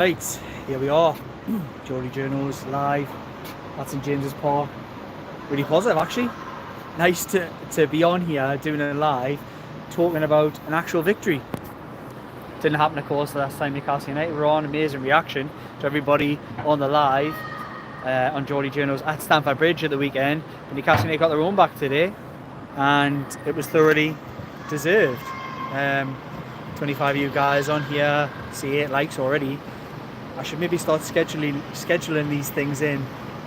Right, here we are. Geordie Journos live at St James's Park. Really positive, actually. Nice to be on here doing it live, talking about an actual victory. Didn't happen, of course, the last time Newcastle United were on. Amazing reaction to everybody on the live on Geordie Journos at Stamford Bridge at the weekend. But Newcastle United got their own back today, and it was thoroughly deserved. 25 of you guys on here, see 8 likes already. I should maybe start scheduling these things in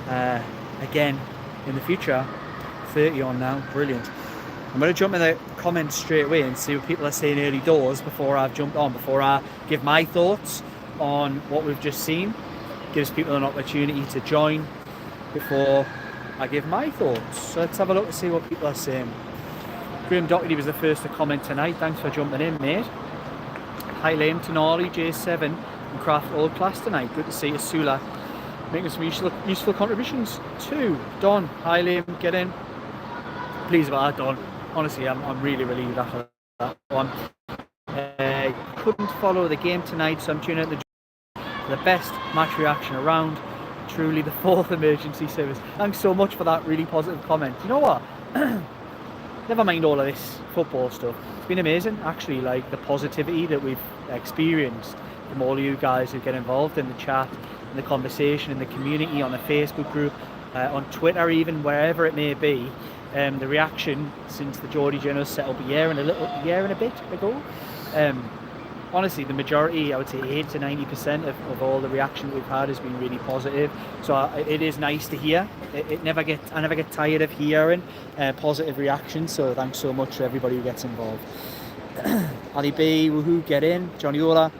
again in the future. 30 on now, brilliant. I'm going to jump in the comments straight away and see what people are saying early doors before I've jumped on, before I give my thoughts on what we've just seen. Gives people an opportunity to join before I give my thoughts. So let's have a look and see what people are saying. Graham Doherty was the first to comment tonight. Thanks for jumping in, mate. Hi Liam, Tonali, J7 and Craft all class tonight. Good to see you, Sula, making some useful contributions too. Don, hi Liam, get in. Pleased about that, Don. Honestly, I'm really relieved after that one. Couldn't follow the game tonight, so I'm tuning in the best match reaction around. Truly the 4th emergency service. Thanks so much for that really positive comment. You know what? Never mind all of this football stuff. It's been amazing, actually, like the positivity that we've experienced from all of you guys who get involved in the chat, in the conversation, in the community, on the Facebook group, on Twitter, even wherever it may be. The reaction since the Geordie Journos set up a year and a bit ago. Honestly, the majority, I would say 80 to 90% of all the reaction we've had has been really positive. So it is nice to hear. I never get tired of hearing positive reactions. So thanks so much to everybody who gets involved. Ali B, woohoo, get in. Johnny Ola,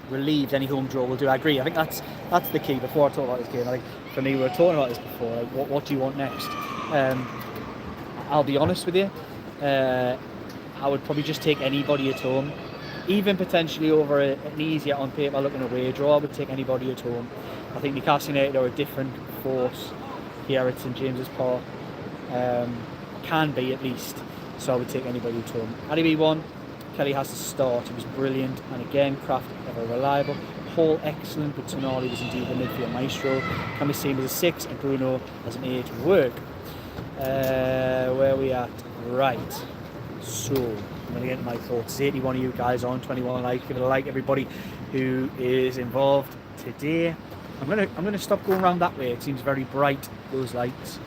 relieved any home draw will do. I agree. I think that's the key. Before I talk about this game, I think for me, we were talking about this before. Like, what do you want next? I'll be honest with you. I would probably just take anybody at home. Even potentially over an easier on paper looking away draw, I would take anybody at home. I think Newcastle United are a different force here at St James's Park. Can be at least. So I would take anybody at home. Ali B1, Kelly has to start. He was brilliant. And again, Kraft ever reliable. Hall excellent, but Tonali was indeed the midfield maestro. Can be seen as a 6 and Bruno as an 8 work. Where are we at? Right. So I'm going to get my thoughts. 81 of you guys on, 21 likes. Give it a like, everybody who is involved today. I'm going to stop going around that way. It seems very bright, those lights.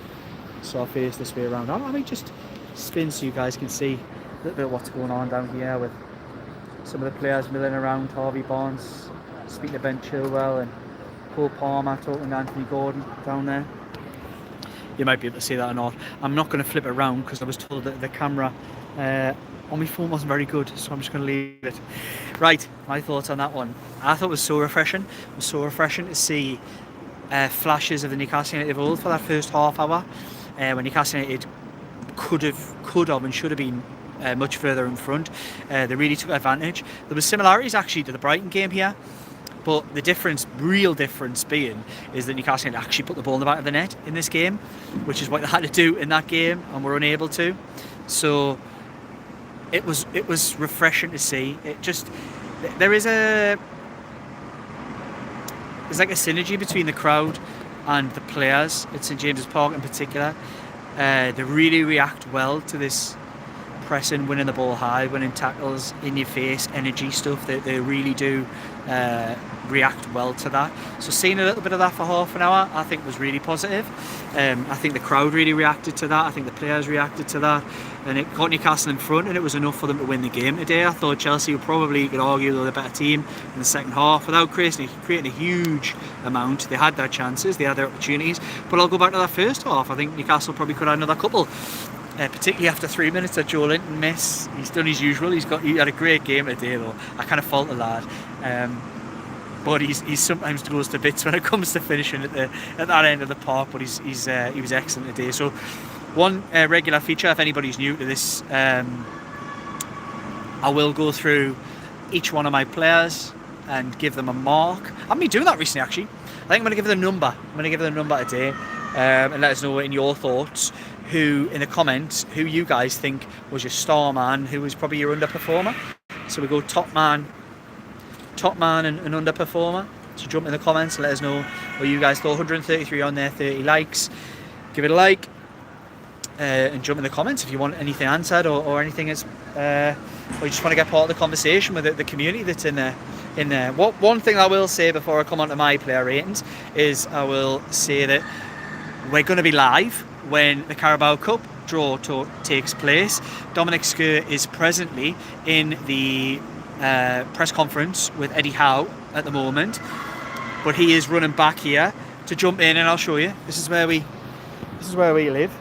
So I'll face this way around. I might just spin so you guys can see a little bit of what's going on down here with some of the players milling around. Harvey Barnes speaking to Ben Chilwell and Cole Palmer talking to Anthony Gordon down there. You might be able to see that or not. I'm not going to flip it around because I was told that the camera on my phone wasn't very good, so I'm just going to leave it. Right, my thoughts on that one. I thought it was so refreshing. It was so refreshing to see flashes of the Newcastle United of old for that first half hour, when Newcastle United could have and should have been much further in front. They really took advantage. There was similarities actually to the Brighton game here. But the difference, real difference being, is that Newcastle United actually put the ball in the back of the net in this game, which is what they had to do in that game and were unable to. So it was refreshing to see. There's like a synergy between the crowd and the players at St James's Park in particular. They really react well to this pressing, winning the ball high, winning tackles, in your face, energy stuff. They really do react well to that. So seeing a little bit of that for half an hour, I think was really positive. I think the crowd really reacted to that. I think the players reacted to that, and it got Newcastle in front, and it was enough for them to win the game today. I thought Chelsea would probably, you could argue, they were the better team in the second half without creating a huge amount. They had their chances, they had their opportunities, but I'll go back to that first half. I think Newcastle probably could have another couple. Particularly after 3 minutes of Joe Linton miss. He's done his usual. He had a great game today though. I kind of fault the lad, but he sometimes goes to bits when it comes to finishing at that end of the park. But he was excellent today. So one regular feature, if anybody's new to this, I will go through each one of my players and give them a mark. I've been doing that recently actually. I think I'm going to give them a number. I'm going to give them a number today, and let us know in your thoughts. Who in the comments, who you guys think was your star man, who was probably your underperformer. So we go top man and underperformer. So jump in the comments and let us know what you guys thought. 133 on there, 30 likes. Give it a like. And jump in the comments if you want anything answered or anything is, or you just want to get part of the conversation with the community that's in there. One thing I will say before I come on to my player ratings is I will say that we're going to be live when the Carabao Cup draw takes place. Dominic Sker is presently in the press conference with Eddie Howe at the moment, but he is running back here to jump in, and I'll show you. This is where we live.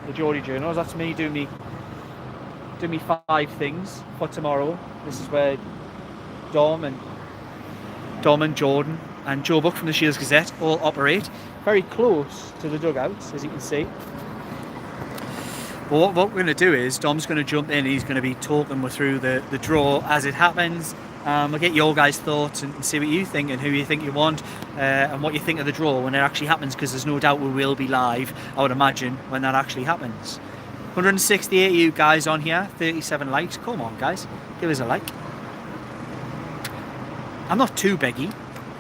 The Geordie Journals. That's me doing me 5 things for tomorrow. This is where Dom and Jordan and Joe Buck from the Shields Gazette all operate. Very close to the dugouts, as you can see. But what we're going to do is Dom's going to jump in and he's going to be talking through the draw as it happens. We'll get your guys' thoughts and see what you think and who you think you want and what you think of the draw when it actually happens, because there's no doubt we will be live, I would imagine, when that actually happens. 168 of you guys on here, 37 likes. Come on, guys, give us a like. I'm not too beggy,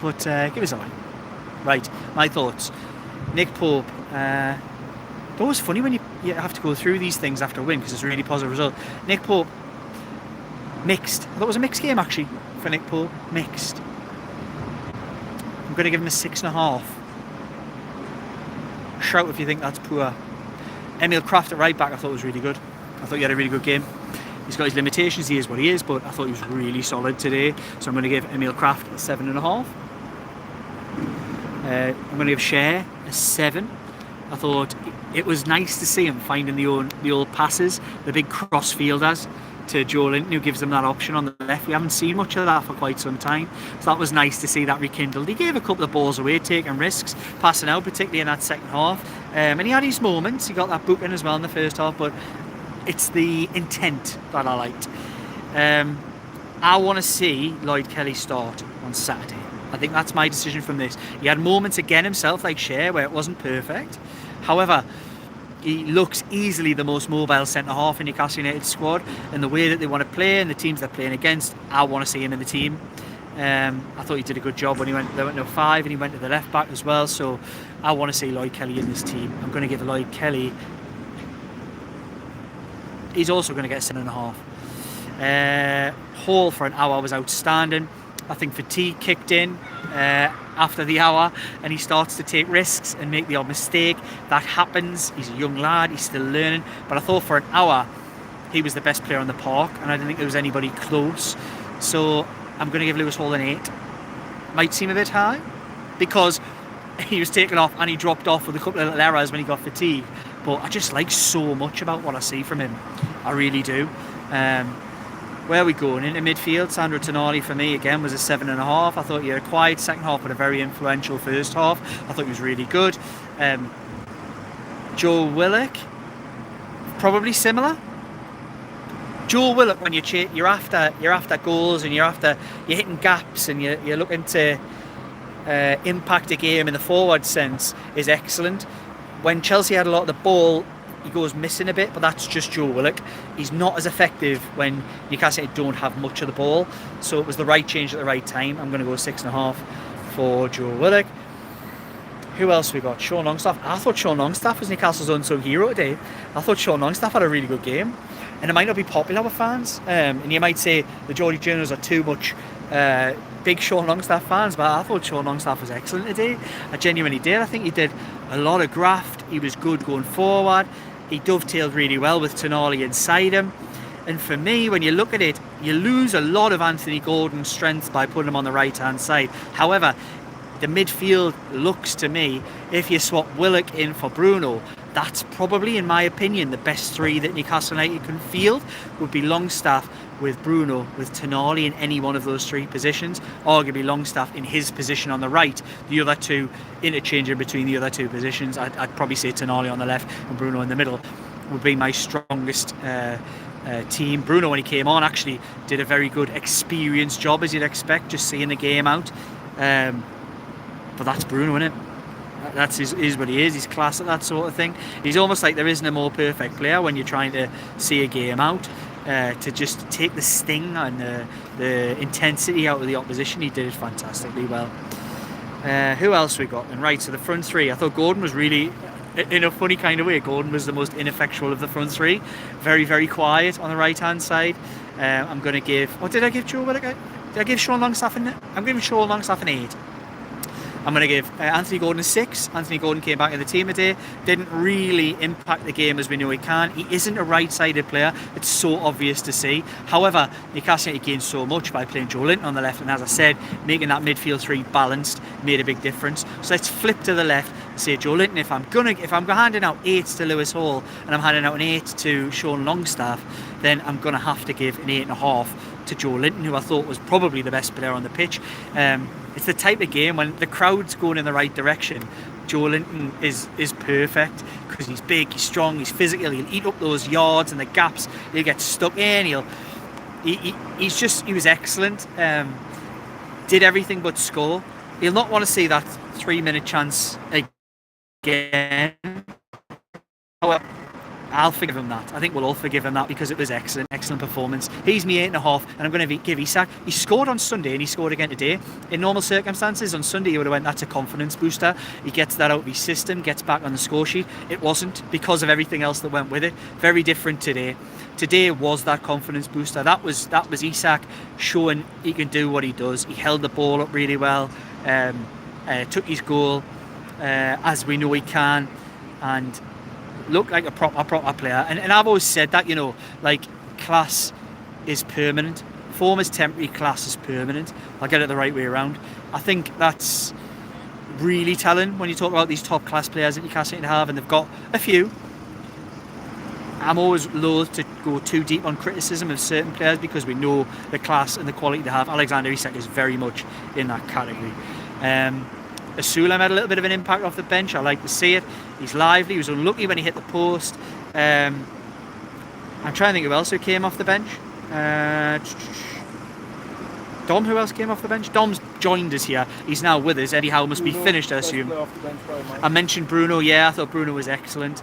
but give us a like. Right, my thoughts. Nick Pope. It's always funny when you have to go through these things after a win because it's a really positive result. Nick Pope. Mixed. I thought it was a mixed game actually for Nick Pope. Mixed. I'm going to give him a 6.5. Shout if you think that's poor. Emil Kraft at right back I thought was really good. I thought he had a really good game. He's got his limitations, he is what he is, but I thought he was really solid today. So I'm going to give Emil Kraft a 7.5. I'm going to give Cher a 7. I thought it was nice to see him finding the old passes, the big cross fielders to Joe Linton, who gives them that option on the left. We haven't seen much of that for quite some time, so that was nice to see that rekindled. He gave a couple of balls away, taking risks, passing out, particularly in that second half, and he had his moments. He got that booking as well in the first half, but it's the intent that I liked. I want to see Lloyd Kelly start on Saturday. I think that's my decision from this. He had moments again himself, like Cher, where it wasn't perfect. However, he looks easily the most mobile centre-half in Newcastle United squad, and the way that they want to play and the teams they're playing against, I want to see him in the team. I thought he did a good job when they went to 5 and he went to the left back as well, so I want to see Lloyd Kelly in this team. I'm going to give Lloyd Kelly, he's also going to get a 7.5. Hall for an hour was outstanding. I think fatigue kicked in after the hour and he starts to take risks and make the odd mistake. That happens. He's a young lad, he's still learning, but I thought for an hour he was the best player on the park and I didn't think there was anybody close. So I'm going to give Lewis Hall an 8. Might seem a bit high because he was taken off and he dropped off with a couple of little errors when he got fatigued, but I just like so much about what I see from him. I really do. Where are we going? Into midfield, Sandro Tonali for me again was a 7.5. I thought he had a quiet second half but a very influential first half. I thought he was really good. Joe Willock, probably similar. Joe Willock, when you're after goals and you're hitting gaps and you're looking to impact a game in the forward sense, is excellent. When Chelsea had a lot of the ball, he goes missing a bit, but that's just Joe Willock. He's not as effective when Newcastle don't have much of the ball, so it was the right change at the right time. I'm going to go 6.5 for Joe Willock. Who else we got? Sean Longstaff. I thought Sean Longstaff was Newcastle's unsung hero today. I thought Sean Longstaff had a really good game, and it might not be popular with fans, and you might say the Geordie Journals are too much big Sean Longstaff fans, but I thought Sean Longstaff was excellent today. I genuinely did. I think he did a lot of graft. He was good going forward. He dovetailed really well with Tonali inside him. And for me, when you look at it, you lose a lot of Anthony Gordon's strengths by putting him on the right-hand side. However, the midfield looks to me, if you swap Willock in for Bruno, that's probably, in my opinion, the best 3 that Newcastle United can field would be Longstaff with Bruno, with Tonali in any one of those 3 positions, arguably Longstaff in his position on the right, the other 2 interchanging between the other 2 positions. I'd probably say Tonali on the left and Bruno in the middle would be my strongest team. Bruno, when he came on, actually did a very good experienced job, as you'd expect, just seeing the game out. But that's Bruno, isn't it? That's is what he is. He's class at that sort of thing. He's almost like there isn't a more perfect player when you're trying to see a game out. To just take the sting and the intensity out of the opposition, he did it fantastically well. Who else we got? And right, so the front three. I thought Gordon was really, in a funny kind of way, Gordon was the most ineffectual of the front three. Very, very quiet on the right-hand side. I'm going to give... Oh, did I give Joe Willock? Did I give Sean Longstaff an... I'm giving Sean Longstaff an 8. I'm going to give Anthony Gordon a 6. Anthony Gordon came back in the team today. Didn't really impact the game as we know he can. He isn't a right-sided player. It's so obvious to see. However, Newcastle United gained so much by playing Joe Linton on the left. And as I said, making that midfield three balanced made a big difference. So let's flip to the left and say Joe Linton. If I'm handing out 8s to Lewis Hall and I'm handing out an 8 to Sean Longstaff, then I'm going to have to give an 8.5 to Joe Linton, who I thought was probably the best player on the pitch. It's the type of game when the crowd's going in the right direction. Joe Linton is perfect because he's big, he's strong, he's physical. He'll eat up those yards and the gaps. He'll get stuck in. He was excellent. Did everything but score. He'll not want to see that 3-minute chance again. However, I'll forgive him that. I think we'll all forgive him that because it was excellent performance. He's me 8.5, and I'm going to give Isak. He scored on Sunday and he scored again today. In normal circumstances, on Sunday he would have went, that's a confidence booster. He gets that out of his system, gets back on the score sheet. It wasn't because of everything else that went with it. Very different today. Today was that confidence booster. That was Isak showing he can do what he does. He held the ball up really well, took his goal as we know he can, and look like a proper player. And I've always said that, like, class is permanent. Form is temporary, class is permanent. I'll get it the right way around. I think that's really telling when you talk about these top class players that you can't seem to have, and they've got a few. I'm always loath to go too deep on criticism of certain players because we know the class and the quality they have. Alexander Isak is very much in that category. Asula had a little bit of an impact off the bench. I like to see it. He's lively. He was unlucky when he hit the post. I'm trying to think who else who came off the bench. Dom, who else came off the bench? Dom's joined us here. He's now with us. Eddie Howe must be finished, I assume. I mentioned Bruno. Yeah, I thought Bruno was excellent.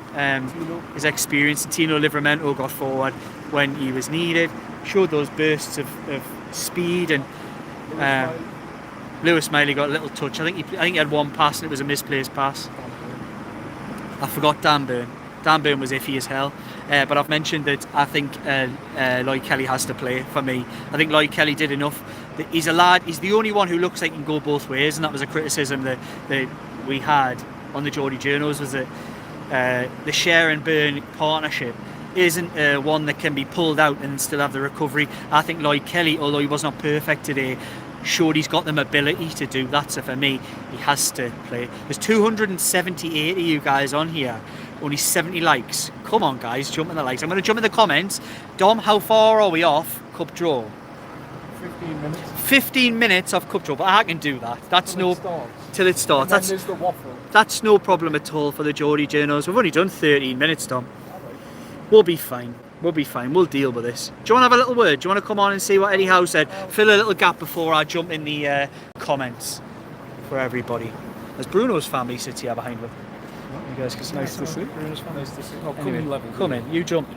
His experience. Tino Livramento got forward when he was needed. Showed those bursts of speed, and Lewis Miley got a little touch. I think he had one pass and it was a misplaced pass. I forgot Dan Burn. Dan Burn was iffy as hell. But I've mentioned that I think Lloyd Kelly has to play for me. I think Lloyd Kelly did enough. He's a lad. He's the only one who looks like he can go both ways, and that was a criticism that we had on the Geordie Journos, was that the Share and Burn partnership isn't one that can be pulled out and still have the recovery. I think Lloyd Kelly, although he was not perfect today, showed he's got the mobility to do that. So for me, he has to play. There's 278 of you guys on here, only 70 likes. Come on guys, jump in the likes. I'm going to jump in the comments. Dom, how far are we off cup draw? 15 minutes. 15 minutes of cup draw, but I can do that. That's till it starts. And then there's the waffle. That's no problem at all for the Geordie Journos. We've only done 13 minutes, Dom. We'll be fine. We'll deal with this. Do you want to have a little word? Do you want to come on and see what Eddie Howe said? Fill a little gap before I jump in the comments for everybody. As Bruno's family sits here behind him. You guys, it's nice to see. Bruno's family. Nice to see. Oh, Anyway, come in. You jump.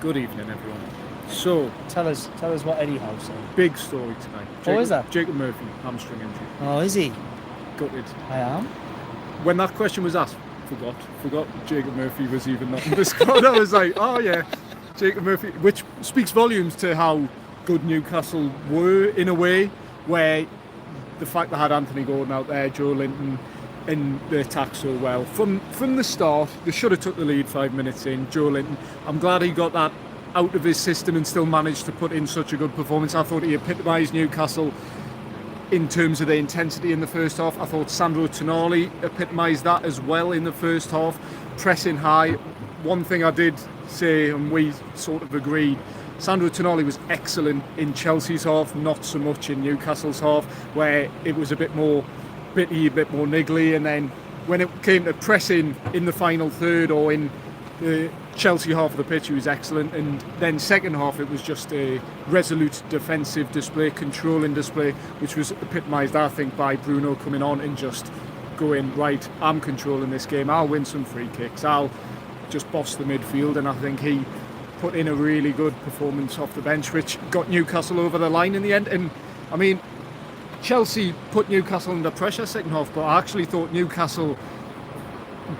Good evening, everyone. So, tell us what Eddie Howe said. Big story tonight. What is that? Jacob Murphy, hamstring injury. Oh, is he? Gutted. I am. When that question was asked, forgot Jacob Murphy was even not in the squad. I was like, oh yeah, Jacob Murphy, which speaks volumes to how good Newcastle were in a way, where the fact they had Anthony Gordon out there, Joe Linton, and they attacked so well. From the start, they should have took the lead 5 minutes in. Joe Linton, I'm glad he got that out of his system and still managed to put in such a good performance. I thought he epitomised Newcastle in terms of the intensity in the first half. I thought Sandro Tonali epitomised that as well in the first half, pressing high. One thing I did say, and we sort of agreed, Sandro Tonali was excellent in Chelsea's half, not so much in Newcastle's half, where it was a bit more bitty, a bit more niggly, and then when it came to pressing in the final third or in the Chelsea half of the pitch, he was excellent. And then second half, it was just a resolute defensive display, controlling display, which was epitomised, I think, by Bruno coming on and just going, right, I'm controlling this game, I'll win some free kicks, I'll just boss the midfield. And I think he put in a really good performance off the bench, which got Newcastle over the line in the end. And I mean, Chelsea put Newcastle under pressure second half, but I actually thought Newcastle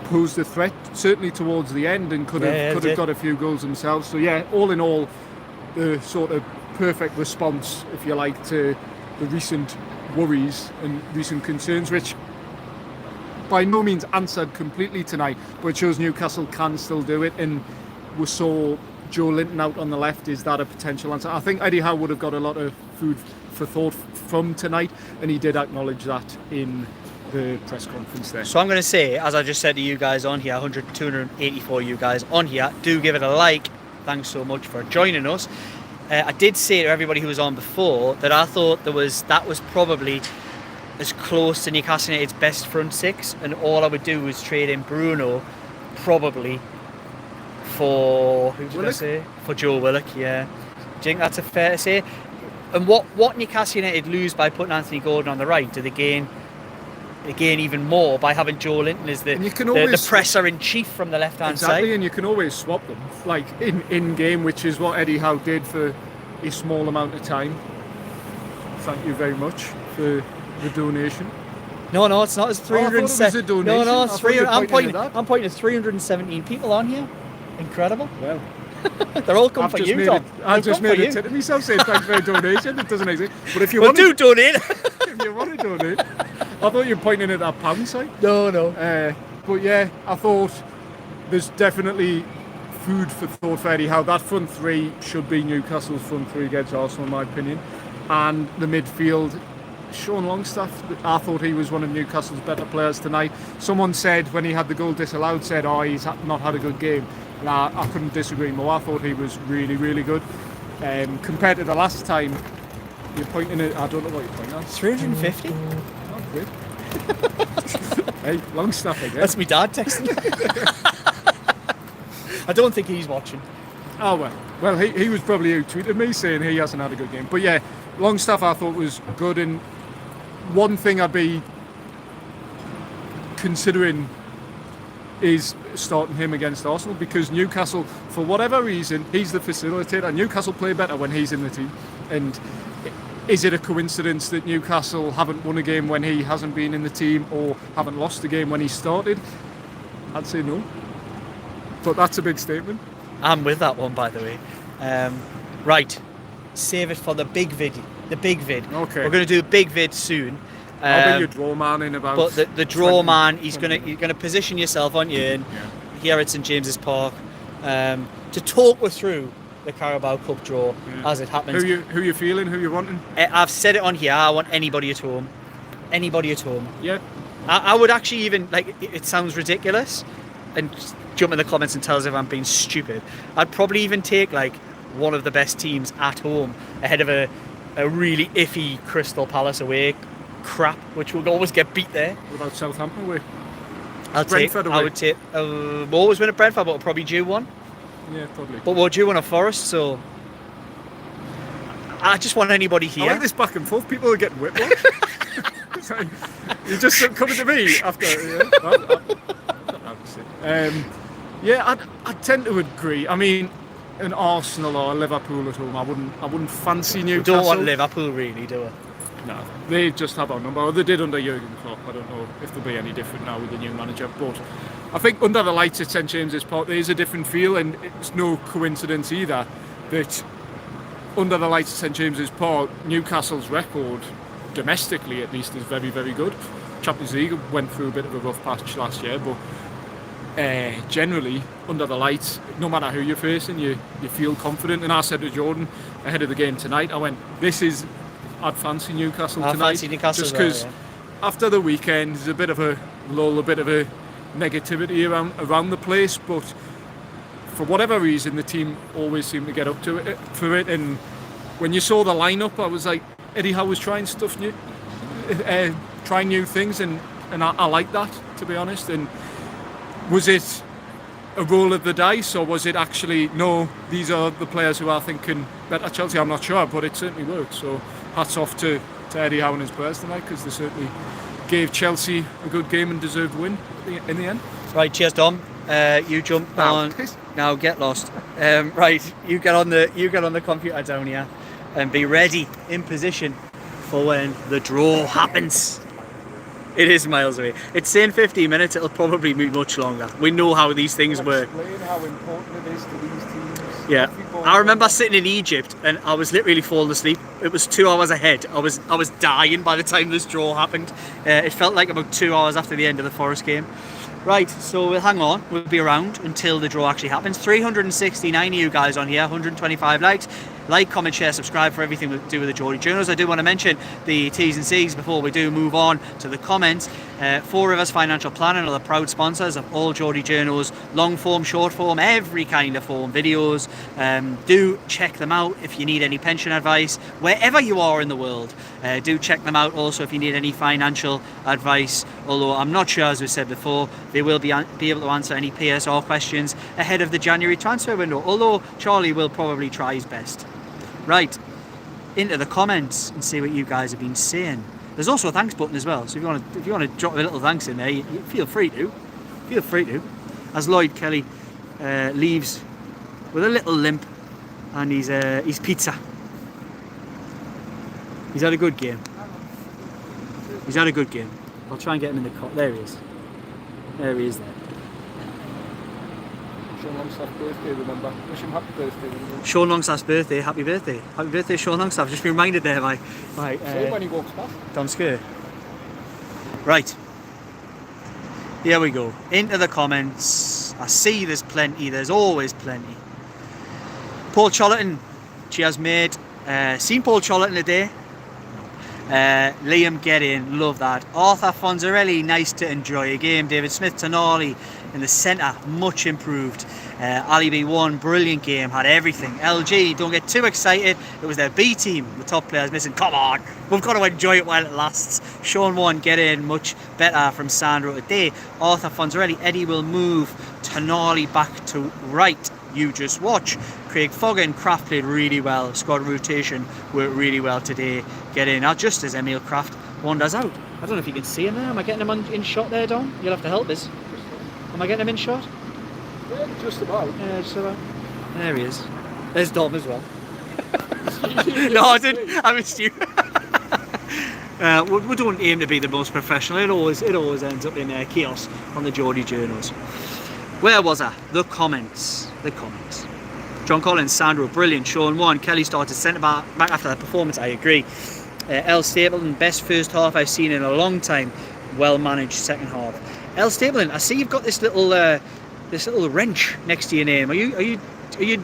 posed a threat, certainly towards the end, and could have got a few goals themselves. So yeah, all in all, the sort of perfect response, if you like, to the recent worries and recent concerns, which by no means answered completely tonight, but it shows Newcastle can still do it. And we saw Joe Linton out on the left. Is that a potential answer? I think Eddie Howe would have got a lot of food for thought from tonight, and he did acknowledge that in the press conference there. So I'm going to say, as I just said to you guys on here, 284 you guys on here, do give it a like. Thanks so much for joining us. I did say to everybody who was on before that I thought that was probably as close to Newcastle United's best front six, and all I would do was trade in Bruno, probably for for Joe Willock. Yeah, do you think that's a fair to say? And what Newcastle United lose by putting Anthony Gordon on the right? Do they gain even more by having Joe Linton as the presser in chief from the left hand side? Exactly, and you can always swap them, like in game, which is what Eddie Howe did for a small amount of time. Thank you very much for the donation. No, it's not. It's 307. No, it's 300. I'm pointing at 317 people on here. Incredible. Well, they're all come for you, Tom. I've just made it to myself saying thanks for a donation. It doesn't exist. But if you want to donate, if you want to donate, I thought you were pointing at that pound sign. No. But yeah, I thought there's definitely food for thought for Eddie Howe. That front three should be Newcastle's front three against Arsenal, in my opinion. And the midfield, Sean Longstaff, I thought he was one of Newcastle's better players tonight. Someone said when he had the goal disallowed, he's not had a good game. And I couldn't disagree more. I thought he was really, really good. Compared to the last time, you're pointing at, I don't know what you're pointing at. 350? Not good. Hey, Longstaff again. That's my dad texting. I don't think he's watching. Oh well, he was probably who tweeted me saying he hasn't had a good game. But yeah, Longstaff I thought was good, and one thing I'd be considering is starting him against Arsenal, because Newcastle, for whatever reason, he's the facilitator. Newcastle play better when he's in the team. And is it a coincidence that Newcastle haven't won a game when he hasn't been in the team, or haven't lost a game when he started? I'd say no. But that's a big statement. I'm with that one, by the way. Right, save it for the big vid. Okay. We're going to do a big vid soon. I'll be your draw man in about. But the draw man, you're gonna position yourself, aren't you? And here at St James's Park, to talk us through the Carabao Cup draw as it happens. Who you feeling? Who you wanting? I've said it on here. I want anybody at home. Anybody at home. Yeah. I would actually even it sounds ridiculous, and just jump in the comments and tell us if I'm being stupid. I'd probably even take one of the best teams at home ahead of a really iffy Crystal Palace away crap, which will always get beat there. What about Southampton away? I would take. Always win at Brentford, but we'll probably due one. Yeah, probably. But we're due one at Forest, so I just want anybody here. I like this back and forth. People are getting whiplash. You're just coming to me after. I tend to agree. I mean, an Arsenal or Liverpool at home, I wouldn't fancy Newcastle. We don't want Liverpool, really, do we? No, they just have our number. Or they did under Jurgen Klopp. I don't know if they'll be any different now with the new manager. But I think under the lights at St James's Park, there is a different feel, and it's no coincidence either that under the lights at St James's Park, Newcastle's record, domestically at least, is very, very good. Champions League went through a bit of a rough patch last year, but generally, under the lights, no matter who you're facing, you feel confident. And I said to Jordan ahead of the game tonight, I'd fancy Newcastle tonight. Fancy Newcastle just because after the weekend, there's a bit of a lull, a bit of a negativity around the place. But for whatever reason, the team always seem to get up to it for it. And when you saw the lineup, I was like, Eddie Howe was trying stuff new, trying new things, and I like that, to be honest. And was it a roll of the dice, or was it actually, no, these are the players who I think can better Chelsea? I'm not sure, but it certainly worked. So hats off to Eddie Howe and his players tonight, because they certainly gave Chelsea a good game and deserved win in the end. Right, cheers, Dom. You jump on. Now get lost. Right, you get on the computer down here and be ready in position for when the draw happens. It is miles away. It's saying 15 minutes, it'll probably be much longer. We know how these things work. Explain how important it is to these teams. Yeah, I remember sitting in Egypt and I was literally falling asleep. It was 2 hours ahead. I was dying by the time this draw happened. It felt like about 2 hours after the end of the Forest game. Right, so we'll hang on. We'll be around until the draw actually happens. 369 of you guys on here, 125 likes. Like, comment, share, subscribe for everything we do with the Geordie Journals. I do want to mention the T's and C's before we do move on to the comments. Four Rivers Financial Planning are the proud sponsors of all Geordie Journals, long form, short form, every kind of form videos. Do check them out if you need any pension advice, wherever you are in the world. Do check them out also if you need any financial advice, although I'm not sure, as we said before, they will be able to answer any PSR questions ahead of the January transfer window, although Charlie will probably try his best. Right, into the comments and see what you guys have been saying. There's also a thanks button as well, so if you want to drop a little thanks in there, you feel free to. Feel free to. As Lloyd Kelly leaves with a little limp and his pizza. He's had a good game. He's had a good game. I'll try and get him in the cut. There he is. There he is there. Sean Longstaff's birthday, remember? Wish him happy birthday. Sean Longstaff's birthday, happy birthday. Happy birthday, Sean Longstaff. Just been reminded there by Say when he walks past. Don Skur. Right. Here we go. Into the comments. I see there's plenty. There's always plenty. Paul Chollerton. Cheers, mate. Seen Paul Chollerton today. Liam, get in. Love that. Arthur Fonzarelli. Nice to enjoy a game. David Smith, Tonali in the centre. Much improved. Ali B1. Brilliant game. Had everything. LG. Don't get too excited. It was their B team. The top players missing. Come on. We've got to enjoy it while it lasts. Sean 1. Get in. Much better from Sandro today. Arthur Fonzarelli. Eddie will move Tonali back to right. You just watch. Craig Foggin, Kraft played really well. Squad rotation worked really well today. Get in. Now, just as Emil Kraft wanders out. I don't know if you can see him there. Am I getting him in shot there, Don? You'll have to help us. Am I getting him in shot? Yeah, just about. Yeah, just about. There he is. There's Dom as well. No, I didn't. I missed you. We don't aim to be the most professional. It always ends up in chaos on the Geordie Journals. Where was I? The comments. The comments. John Collins, Sandro, brilliant. Sean 1. Kelly started centre back after that performance. I agree. L. Stapleton, best first half I've seen in a long time. Well managed second half. L. Stapleton, I see you've got this little wrench next to your name. Are you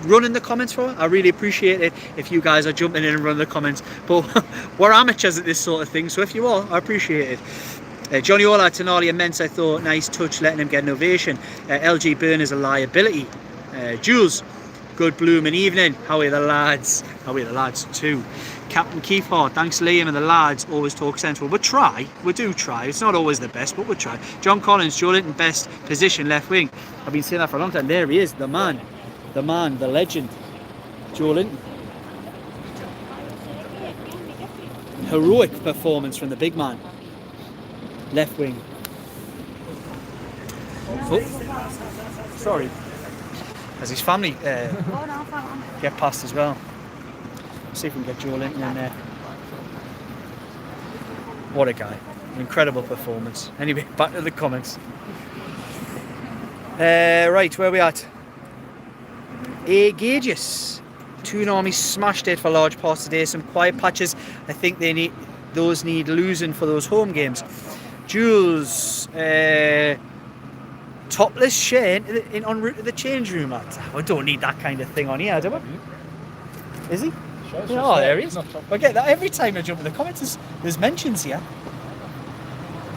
running the comments for it? I really appreciate it if you guys are jumping in and running the comments. But we're amateurs at this sort of thing, so if you are, I appreciate it. Johnny Ola, Tonali immense, I thought. Nice touch, letting him get an ovation. LG Byrne is a liability. Jules, good blooming evening. How are the lads? How are the lads too? Captain Kiefer, thanks Liam and the lads. Always talk central. We do try. It's not always the best, but we try. John Collins, Joe Linton, best position, left wing. I've been saying that for a long time. There he is, the man, the legend, Joe Linton. Heroic performance from the big man. Left wing. Oh, sorry. As his family get past as well. See if we can get Joe Linton in there. What a guy. An incredible performance. Anyway, back to the comments. Right, where are we at? Gauges. Toon Army smashed it for large parts today. Some quiet patches. I think those need losing for those home games. Jules, topless Shane en route to the change room. We don't need that kind of thing on here, do we? Is he? Sure, oh, there he is. I get that every time I jump in the comments. There's mentions here.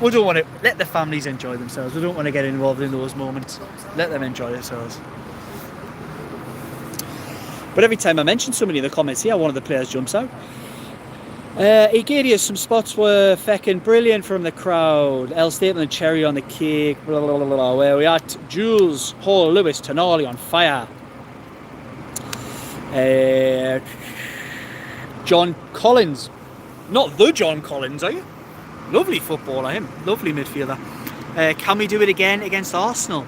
We don't want to let the families enjoy themselves. We don't want to get involved in those moments. Let them enjoy themselves. But every time I mention somebody in the comments here, one of the players jumps out. Egadius, some spots were feckin' brilliant from the crowd. L. Stapleton and cherry on the cake. Blah, blah, blah, blah. Where are we at? Jules, Hall, Lewis, Tonali on fire. John Collins. Not the John Collins, are you? Lovely footballer, him. Lovely midfielder. Can we do it again against Arsenal?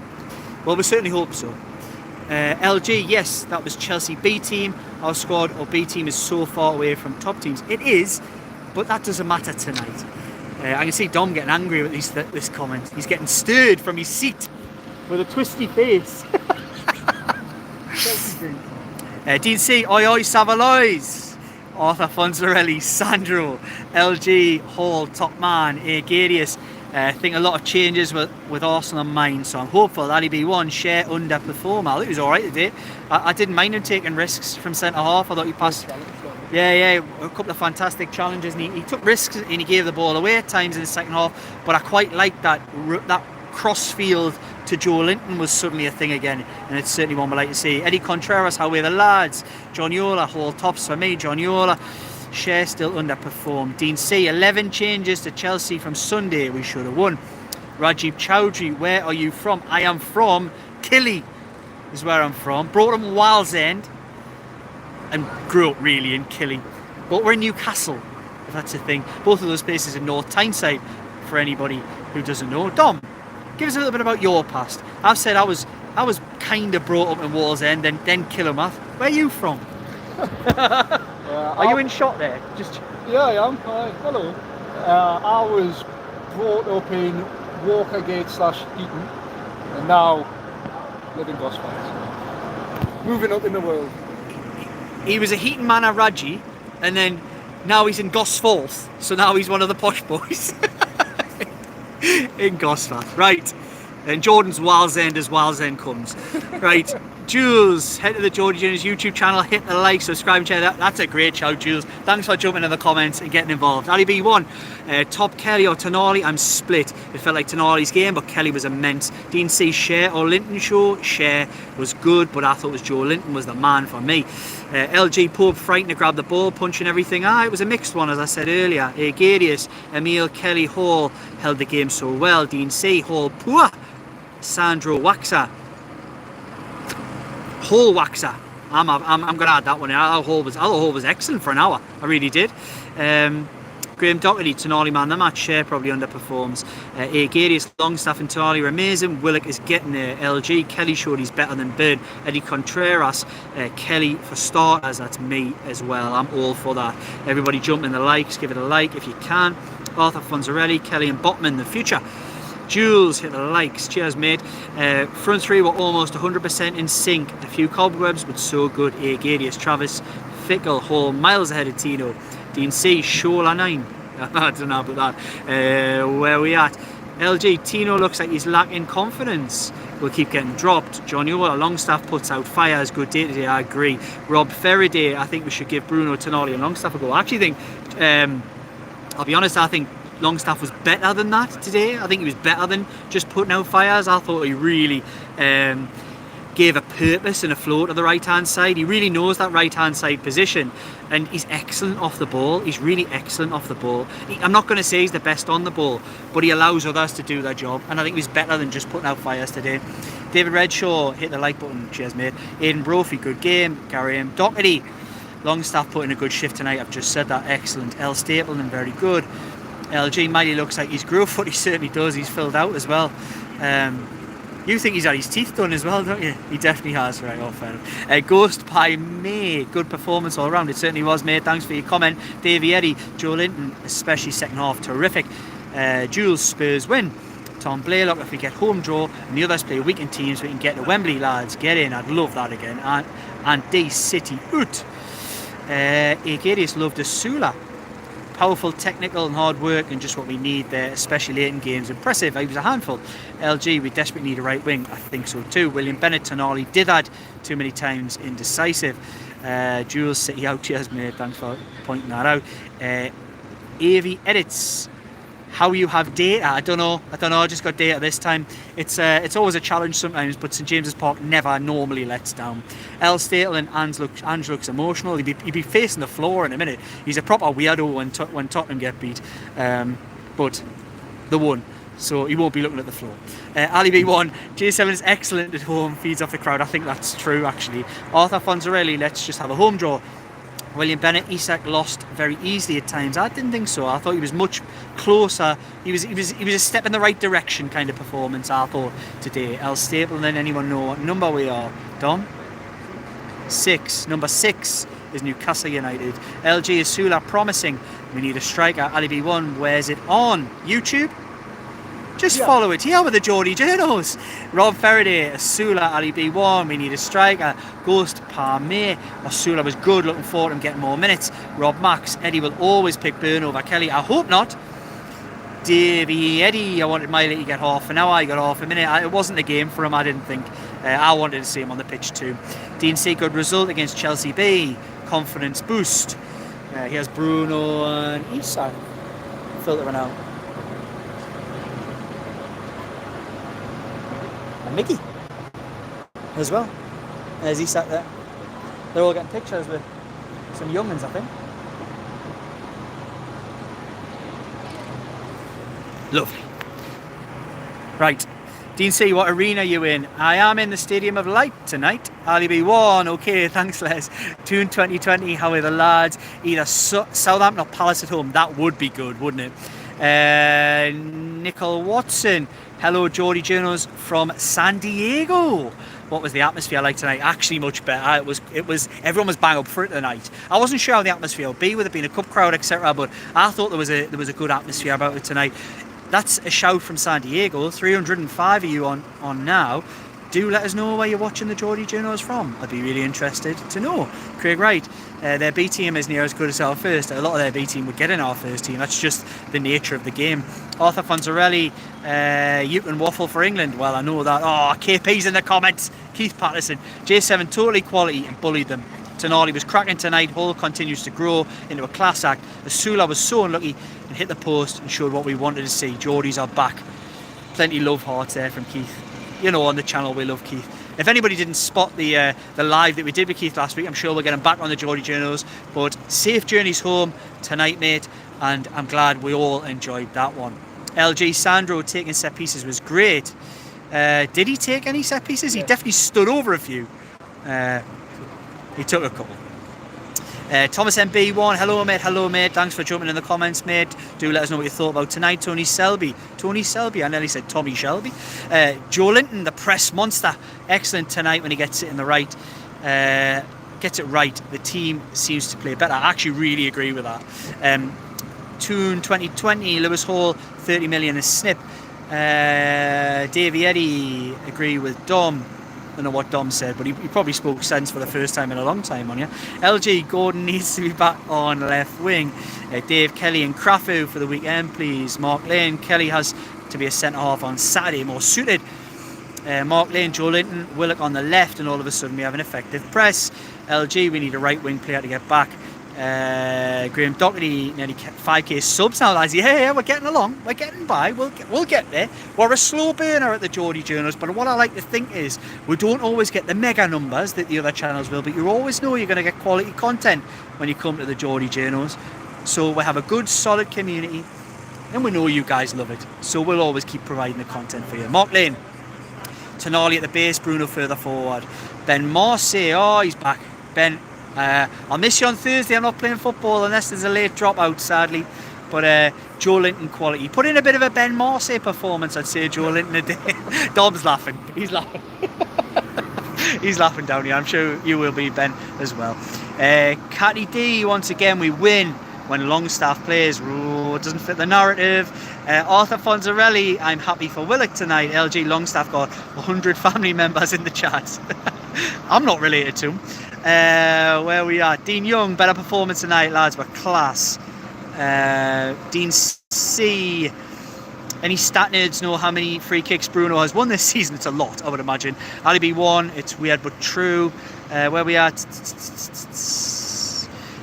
Well, we certainly hope so. LG, yes, that was Chelsea B team. Our squad or B team is so far away from top teams. It is, but that doesn't matter tonight. I can see Dom getting angry with this comment. He's getting stirred from his seat with a twisty face. Dean C, oi oi Savalois, Arthur Fonzarelli, Sandro, LG, Hall, Top Man, Garius. I think a lot of changes with Arsenal in mind, so I'm hopeful that he'll be one share underperformer. I think he was alright today. I didn't mind him taking risks from centre half. I thought he passed. Yeah, a couple of fantastic challenges, and he took risks and he gave the ball away at times in the second half. But I quite liked that cross field to Joe Linton was suddenly a thing again, and it's certainly one we'd like to see. Eddie Contreras, how are the lads? John Yola, whole tops for me. John Yola. Share still underperformed. Dean C, 11 changes to Chelsea from Sunday. We should have won. Rajiv Chowdhury, where are you from? I am from Killy, is where I'm from. Brought him Wallsend and grew up really in Killy. But we're in Newcastle, if that's a thing. Both of those places in North Tyneside, for anybody who doesn't know. Dom, give us a little bit about your past. I've said I was kind of brought up in Wallsend, then Killermouth. Where are you from? Are you in shot there? Yeah, I am. Hi. Hello. I was brought up in Walkergate / Eton, and now live in Gosforth. Moving up in the world. He was a Heaton man at Raji, and then now he's in Gosforth, so now he's one of the posh boys in Gosforth. Right. And Jordan's Wallsend as Wallsend comes. Right. Jules, head to the Geordie Journals YouTube channel, hit the like, subscribe and share. That's a great shout, Jules. Thanks for jumping in the comments and getting involved. Ali B1, top Kelly or Tonali? I'm split. It felt like Tonali's game, but Kelly was immense. Dean C, Share or Linton show? Share was good, but I thought it was Joe Linton was the man for me. LG Pope, frightened to grab the ball, punching everything. It was a mixed one, as I said earlier. Garius, Emile, Kelly, Hall held the game so well. Dean C, Hall, poor. Sandro, Waxer. Hall Waxer. I'm going to add that one in. Hall was excellent for an hour. I really did. Graham Doherty, Tonali man the match. Share probably underperforms. Garius, Longstaff and Tonali are amazing. Willock is getting there. LG, Kelly showed he's better than Bird. Eddie Contreras, Kelly for starters. That's me as well. I'm all for that. Everybody jump in the likes. Give it a like if you can. Arthur Fonzarelli, Kelly and Botman, the future. Jules, hit the likes. Cheers, mate. Front three were almost 100% in sync. A few cobwebs, but so good. Garius, Travis, Fickle, Hall, miles ahead of Tino. Dean C, Shola 9. I don't know about that. Where we at? LG, Tino looks like he's lacking confidence. Will keep getting dropped. John Yola, Longstaff puts out fires. Good day today, I agree. Rob Faraday, I think we should give Bruno Tonali and Longstaff a go. I actually think, I'll be honest, I think Longstaff was better than that today. I think he was better than just putting out fires. I thought he really gave a purpose and a flow to the right hand side. He really knows that right hand side position, and he's excellent off the ball. He's really excellent off the ball. I'm not going to say he's the best on the ball, but he allows others to do their job, and I think he's better than just putting out fires today. David Redshaw, hit the like button. Cheers, mate. Aidan Brophy, good game. Gary M. Doherty, Longstaff put in a good shift tonight. I've just said that. Excellent. L. Stapleton, very good. LG Mighty looks like he's grew, but he certainly does. He's filled out as well. You think he's had his teeth done as well, don't you? He definitely has, right? Oh, fair enough. Ghost by May, good performance all around. It certainly was, mate. Thanks for your comment. Davey Eddy, Joe Linton, especially second half, terrific. Jules, Spurs win. Tom Blaylock, if we get home draw and the others play weekend teams, we can get to Wembley, lads. Get in, I'd love that again. And D City out. Agadius loved a Sula. Powerful, technical and hard work, and just what we need there, especially late in games. Impressive. He was a handful. LG, we desperately need a right wing. I think so too. William Bennett, Tonali did that too many times. Indecisive. Jules City out. Cheers, mate. Thanks for pointing that out. AV Edits. How you have data? I don't know. I just got data this time. It's always a challenge sometimes, but St James's Park never normally lets down. L. Stapleton, Ange looks emotional. He'd be facing the floor in a minute. He's a proper weirdo when Tottenham get beat, but they won, so he won't be looking at the floor. Ali B1, J7 is excellent at home, feeds off the crowd. I think that's true actually. Arthur Fonzarelli, let's just have a home draw. William Bennett, Isak lost very easily at times. I didn't think so. I thought he was much closer. He was a step in the right direction kind of performance, I thought, today. L. Stapleton, anyone know what number we are? Dom? 6. Number 6 is Newcastle United. LG is Sula promising. We need a striker. Ali B1, where's it on? YouTube? Just follow it here with the Geordie Journals. Rob Faraday, Asula, Ali B1. We need a striker. Ghost Parme. Asula was good. Looking forward to him getting more minutes. Rob Max. Eddie will always pick Burn over Kelly. I hope not. Davey Eddie. I wanted Miley to get half an hour. He got half a minute. It wasn't a game for him, I didn't think. I wanted to see him on the pitch too. Dean C. Good result against Chelsea B. Confidence boost. Here's Bruno and Isak filtering out. And Mickey as well. There's Isak there. They're all getting pictures with some young'uns, I think. Lovely. Right. Dean C, what arena are you in? I am in the Stadium of Light tonight. Ali B1, okay, thanks Les. Tune 2020, how are the lads? Either Southampton or Palace at home. That would be good, wouldn't it? Nicole Watson, hello Geordie Journals from San Diego. What was the atmosphere like tonight? Actually much better. It was everyone was bang up for it tonight. I wasn't sure how the atmosphere would be, with it being a cup crowd, etc. But I thought there was a good atmosphere about it tonight. That's a shout from San Diego. 305 of you on now. Do let us know where you're watching the Geordie Journals from. I'd be really interested to know. Craig Wright, their B team is near as good as our first. A lot of their B team would get in our first team. That's just the nature of the game. Arthur Fonzarelli, you can waffle for England. Well, I know that. Oh, KP's in the comments. Keith Patterson, J7 totally quality and bullied them. Tonali was cracking tonight. Hull continues to grow into a class act. Asula was so unlucky and hit the post and showed what we wanted to see. Geordies are back. Plenty love hearts there from Keith. You know, on the channel we love Keith. If anybody didn't spot the live that we did with Keith last week, I'm sure we'll get him back on the Geordie Journals. But safe journeys home tonight, mate, and I'm glad we all enjoyed that one. LG Sandro taking set pieces was great. Did he take any set pieces? He definitely stood over a few. He took a couple. Thomas MB1, hello mate, thanks for jumping in the comments, mate. Do let us know what you thought about tonight. Tony Selby, I nearly said Tommy Shelby. Joe Linton, the press monster, excellent tonight when he gets it in the right. Gets it right. The team seems to play better. I actually really agree with that. Tune 2020, Lewis Hall, 30 million a snip. Davey Eddie, agree with Dom. I don't know what Dom said, but he probably spoke sense for the first time in a long time on you. LG Gordon needs to be back on left wing. Dave Kelly and Crafu for the weekend, please. Mark Lane, Kelly has to be a centre half on Saturday, more suited. Mark Lane, Joe Linton, Willock on the left, and all of a sudden we have an effective press. LG, we need a right wing player to get back. Graham Doherty, nearly 5k subs now, lads. Yeah, we're getting along. We're getting by. We'll get there. We're a slow burner at the Geordie Journals, but what I like to think is we don't always get the mega numbers that the other channels will, but you always know you're going to get quality content when you come to the Geordie Journals. So we have a good, solid community, and we know you guys love it. So we'll always keep providing the content for you. Mark Lane, Tonali at the base, Bruno further forward. Ben Marseille, oh, he's back. Ben, I'll miss you on Thursday. I'm not playing football unless there's a late dropout, sadly. But Joe Linton quality. Put in a bit of a Ben Marseille performance, I'd say, Joe Linton today. Dom's laughing. He's laughing. He's laughing down here. I'm sure you will be, Ben, as well. Catty D, once again, we win when Longstaff plays. Ooh, it doesn't fit the narrative. Arthur Fonzarelli, I'm happy for Willock tonight. LG Longstaff got 100 family members in the chat. I'm not related to him. Where we are, Dean Young, better performance tonight, lads. We're class. Dean C, any stat nerds know how many free kicks Bruno has won this season? It's a lot, I would imagine. Ali B1, it's weird but true. Where we are,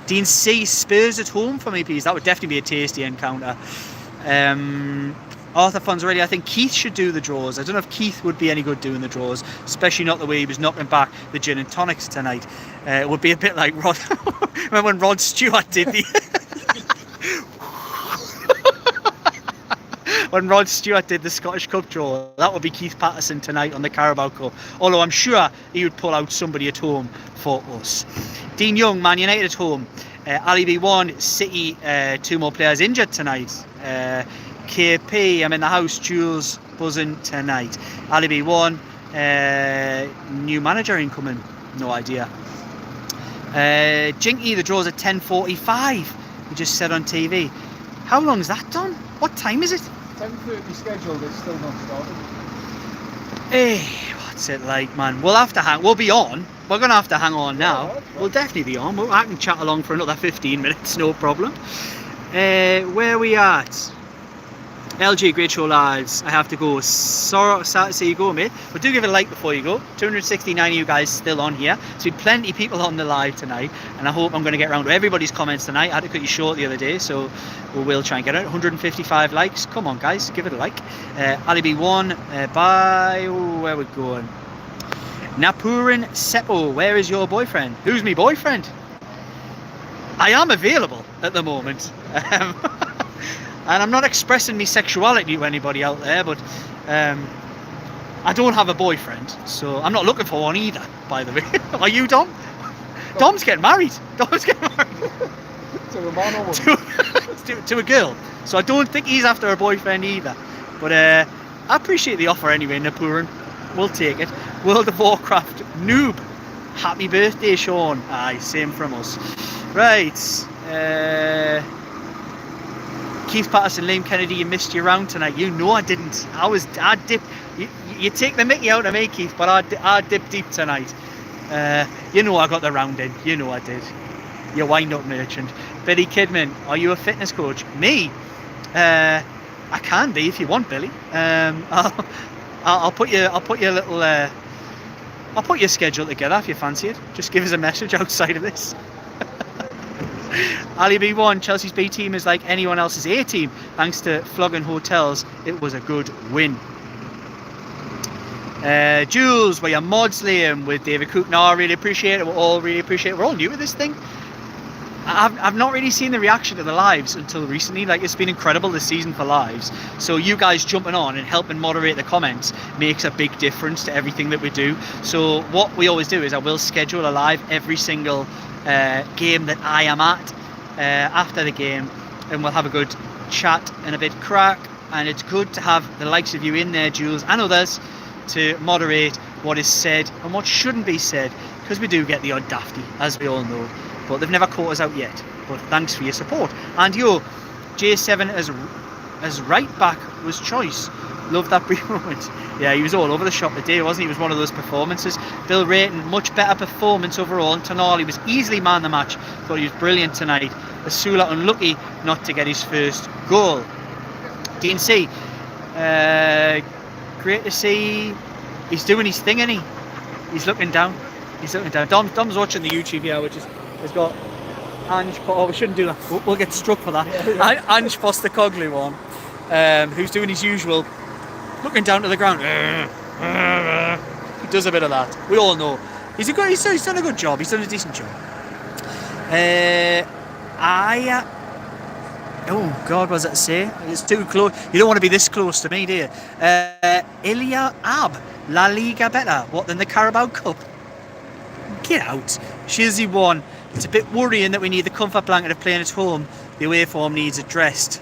Dean C, Spurs at home for me, please. That would definitely be a tasty encounter. Arthur Fonzarelli, I think Keith should do the draws. I don't know if Keith would be any good doing the draws, especially not the way he was knocking back the gin and tonics tonight. It would be a bit like Rod. Remember when Rod Stewart did the when Rod Stewart did the Scottish Cup draw? That would be Keith Patterson tonight on the Carabao Cup. Although I'm sure he would pull out somebody at home for us. Dean Young, Man United at home. Ali B1, City, 2 more players injured tonight. KP, I'm in the house. Jules buzzing tonight. Ali B1, new manager incoming. No idea. Jinky, the draw's at 10:45. He just said on TV. How long's that done? What time is it? 10:30 scheduled, it's still not started. Hey, what's it like, man? We'll have to hang. We'll be on. We're gonna have to hang on now. Yeah, We'll definitely be on. I can chat along for another 15 minutes, no problem. Where are we at? LG, great show, lads. I have to go. Sorry to see you go, mate. But do give it a like before you go. 269 of you guys still on here. There's been plenty of people on the live tonight, and I hope I'm going to get around to everybody's comments tonight. I had to cut you short the other day, so we will try and get it. 155 likes. Come on, guys, give it a like. Ali B1, bye. Oh, where we going? Napurin Seppo, where is your boyfriend? Who's me boyfriend? I am available at the moment. And I'm not expressing my sexuality to anybody out there, but I don't have a boyfriend, so I'm not looking for one either, by the way. Are you, Dom? Dom's getting married. Dom's getting married. To a man or woman? to a girl. So I don't think he's after a boyfriend either. But I appreciate the offer anyway, Napuran. We'll take it. World of Warcraft noob. Happy birthday, Sean. Aye, same from us. Right. Keith Patterson, Liam Kennedy, you missed your round tonight. You know I didn't. I dipped. You take the mickey out of me, Keith, but I dipped deep tonight. You know I got the round in. You know I did. You wind-up merchant. Billy Kidman, are you a fitness coach? Me? I can be if you want, Billy. I'll put you a little. I'll put your schedule together if you fancy it. Just give us a message outside of this. Ali B1, Chelsea's B team is like anyone else's A team. Thanks to flogging hotels, it was a good win. Jules, where your mods, Liam, with David Cook. No, I really appreciate it. We all really appreciate it. We're all new at this thing. I've not really seen the reaction to the lives until recently. Like, it's been incredible this season for lives. So you guys jumping on and helping moderate the comments makes a big difference to everything that we do. So what we always do is I will schedule a live every single game that I am at after the game, and we'll have a good chat and a bit crack. And it's good to have the likes of you in there, Jules, and others, to moderate what is said and what shouldn't be said, because we do get the odd dafty, as we all know. But they've never caught us out yet. But thanks for your support. And yo, J7 as right back was choice. Love that brief moment. Yeah, he was all over the shop today, wasn't he? It was one of those performances. Bill Rayton, much better performance overall. And Tonali was easily man of the match. Thought he was brilliant tonight. Asula unlucky not to get his first goal. Dean C, great to see. He's doing his thing, isn't he? He's looking down. He's looking down. Dom's watching the YouTube here, which is has got Ange. Oh, we shouldn't do that. We'll get struck for that. Yeah. Ange Postecoglou on, who's doing his usual, looking down to the ground. He does a bit of that. We all know. He's done a good job. He's done a decent job. Oh God, what does that say? It's too close. You don't want to be this close to me, do you? Ilya Ab, La Liga better. What than the Carabao Cup? Get out. Shizzy won. It's a bit worrying that we need the comfort blanket of playing at home. The away form needs addressed.